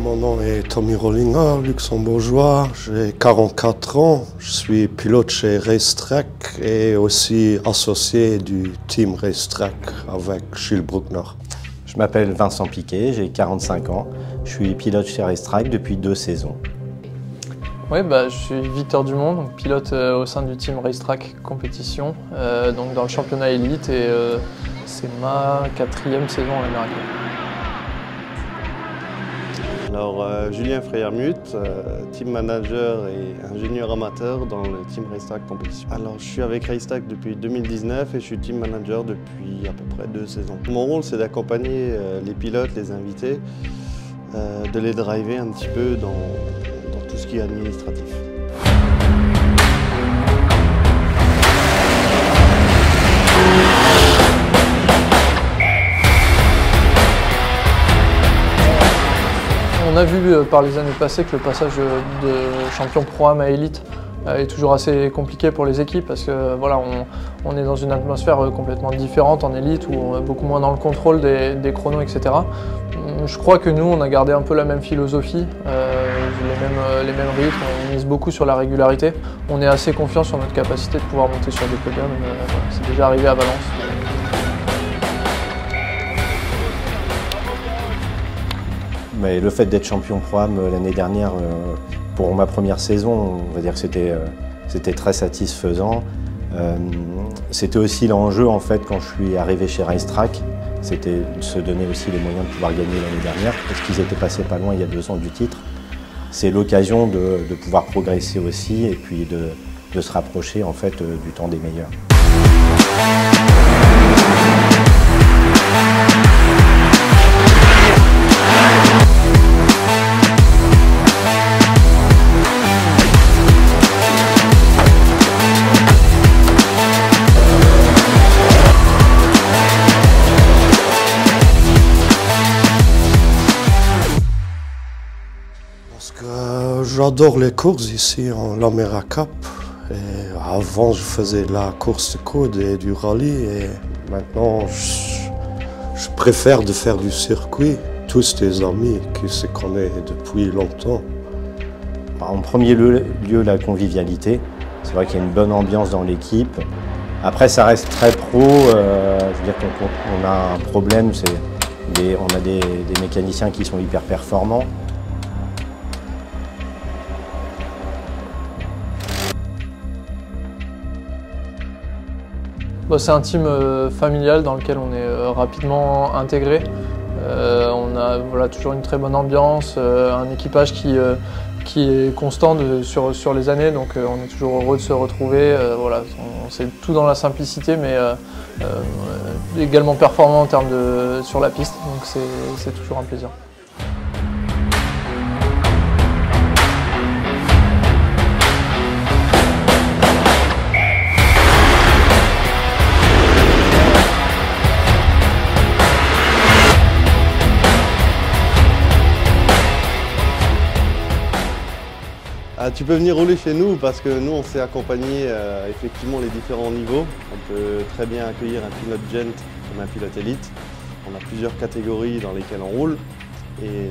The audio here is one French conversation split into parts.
Mon nom est Tommy Rollinger, luxembourgeois. J'ai 44 ans. Je suis pilote chez Racetrack et aussi associé du team Racetrack avec Gilles Bruckner. Je m'appelle Vincent Piquet, j'ai 45 ans. Je suis pilote chez Racetrack depuis 2 saisons. Oui, je suis Victor Dumont, donc pilote au sein du team Racetrack Compétition, donc dans le championnat élite, et c'est ma 4e saison à l'heure actuelle. Alors, Julien Freyermuth, team manager et ingénieur amateur dans le team Racetrack Compétition. Alors, je suis avec Racetrack depuis 2019 et je suis team manager depuis à peu près 2 saisons. Mon rôle, c'est d'accompagner les pilotes, les invités, de les driver un petit peu dans tout ce qui est administratif. On a vu par les années passées que le passage de champion pro-am à élite est toujours assez compliqué pour les équipes parce que voilà, on est dans une atmosphère complètement différente en élite où on est beaucoup moins dans le contrôle des chronos, etc. Je crois que nous, on a gardé un peu la même philosophie, les mêmes rythmes, on mise beaucoup sur la régularité. On est assez confiant sur notre capacité de pouvoir monter sur des podiums, c'est déjà arrivé à Valence. Mais le fait d'être champion pro-am l'année dernière, pour ma première saison, on va dire que c'était très satisfaisant. C'était aussi l'enjeu en fait quand je suis arrivé chez Racetrack, c'était de se donner aussi les moyens de pouvoir gagner l'année dernière, parce qu'ils étaient passés pas loin il y a 2 ans du titre. C'est l'occasion de pouvoir progresser aussi et puis de se rapprocher en fait du temps des meilleurs. Parce que j'adore les courses ici en l'Amera Cup. Et avant, je faisais de la course de coude et du rallye. Et maintenant, je préfère de faire du circuit. Tous des amis qui se connaissent depuis longtemps. En premier lieu, la convivialité. C'est vrai qu'il y a une bonne ambiance dans l'équipe. Après, ça reste très pro. Je veux dire qu'on a un problème, on a des mécaniciens qui sont hyper performants. C'est un team familial dans lequel on est rapidement intégré. On a toujours une très bonne ambiance, un équipage qui est constant sur les années, donc on est toujours heureux de se retrouver. C'est tout dans la simplicité, mais également performant en termes sur la piste, donc c'est toujours un plaisir. Tu peux venir rouler chez nous parce que nous on sait accompagner effectivement les différents niveaux. On peut très bien accueillir un pilote gent comme un pilote élite. On a plusieurs catégories dans lesquelles on roule et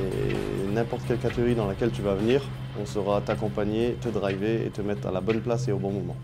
n'importe quelle catégorie dans laquelle tu vas venir, on saura t'accompagner, te driver et te mettre à la bonne place et au bon moment.